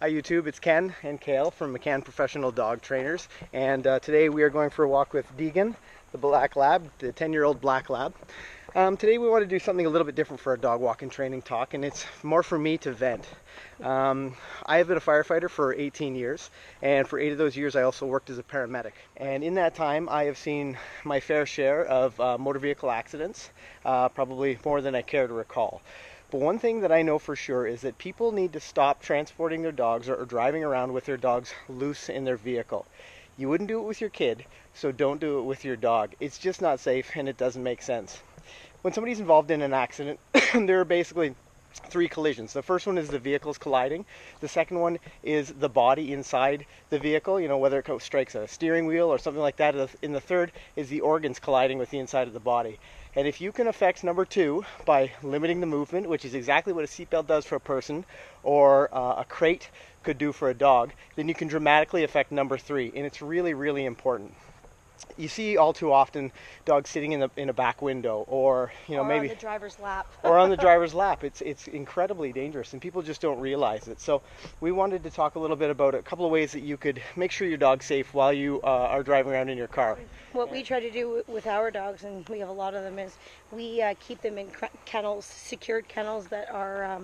Hi YouTube, it's Ken and Kale from McCann Professional Dog Trainers, and today we are going for a walk with Deegan, the black lab, the 10-year-old black lab. Today we want to do something a little bit different for our dog walking training talk, and it's more for me to vent. I have been a firefighter for 18 years, and for 8 of those years I also worked as a paramedic. And in that time I have seen my fair share of motor vehicle accidents, probably more than I care to recall. But one thing that I know for sure is that people need to stop transporting their dogs or driving around with their dogs loose in their vehicle. You wouldn't do it with your kid, so don't do it with your dog. It's just not safe and it doesn't make sense. When somebody's involved in an accident, there are basically 3 collisions. The first one is the vehicles colliding. The second one is the body inside the vehicle, whether it strikes a steering wheel or something like that. And the third is the organs colliding with the inside of the body. And if you can affect number 2 by limiting the movement, which is exactly what a seatbelt does for a person or a crate could do for a dog, then you can dramatically affect number 3. And it's really, really important. You see all too often dogs sitting in a back window, or maybe on the driver's lap. or on the driver's lap. It's incredibly dangerous, and people just don't realize it. So we wanted to talk a little bit about a couple of ways that you could make sure your dog's safe while you are driving around in your car. What we try to do with our dogs, and we have a lot of them, is we keep them in kennels, secured kennels that are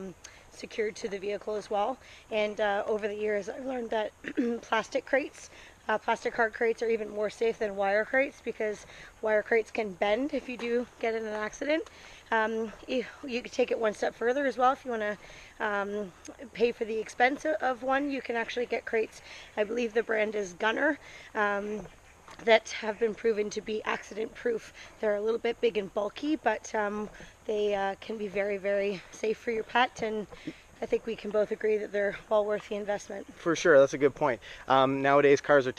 secured to the vehicle as well. And over the years I've learned that plastic hard crates are even more safe than wire crates, because wire crates can bend if you do get in an accident. You could take it one step further as well. If you want to pay for the expense of one, you can actually get crates. I believe the brand is Gunner, that have been proven to be accident proof. They're a little bit big and bulky, but they can be very, very safe for your pet, and I think we can both agree that they're well worth the investment. For sure, that's a good point. Nowadays cars are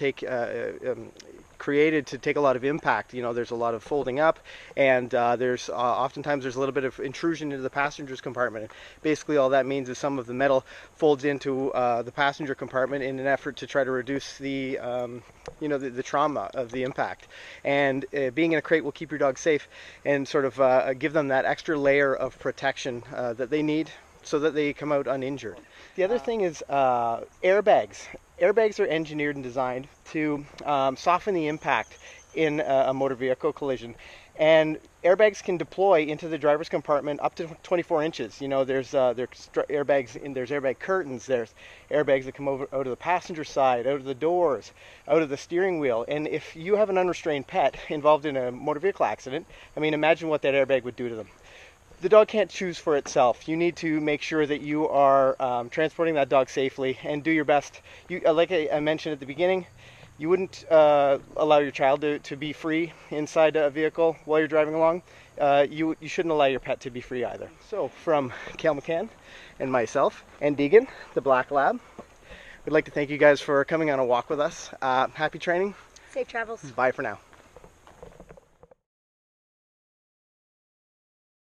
created to take a lot of impact. There's a lot of folding up, and there's oftentimes there's a little bit of intrusion into the passenger's compartment. And basically all that means is some of the metal folds into the passenger compartment in an effort to try to reduce the the trauma of the impact. And being in a crate will keep your dog safe and sort of give them that extra layer of protection that they need, so that they come out uninjured. The other thing is airbags. Airbags are engineered and designed to soften the impact in a motor vehicle collision. And airbags can deploy into the driver's compartment up to 24 inches. There's airbags, and there's airbag curtains, there's airbags that come out of the passenger side, out of the doors, out of the steering wheel. And if you have an unrestrained pet involved in a motor vehicle accident, imagine what that airbag would do to them. The dog can't choose for itself. You need to make sure that you are transporting that dog safely and do your best. Like I mentioned at the beginning, you wouldn't allow your child to be free inside a vehicle while you're driving along. You shouldn't allow your pet to be free either. So from Kale McCann and myself and Deegan, the black lab, we'd like to thank you guys for coming on a walk with us. Happy training. Safe travels. Bye for now.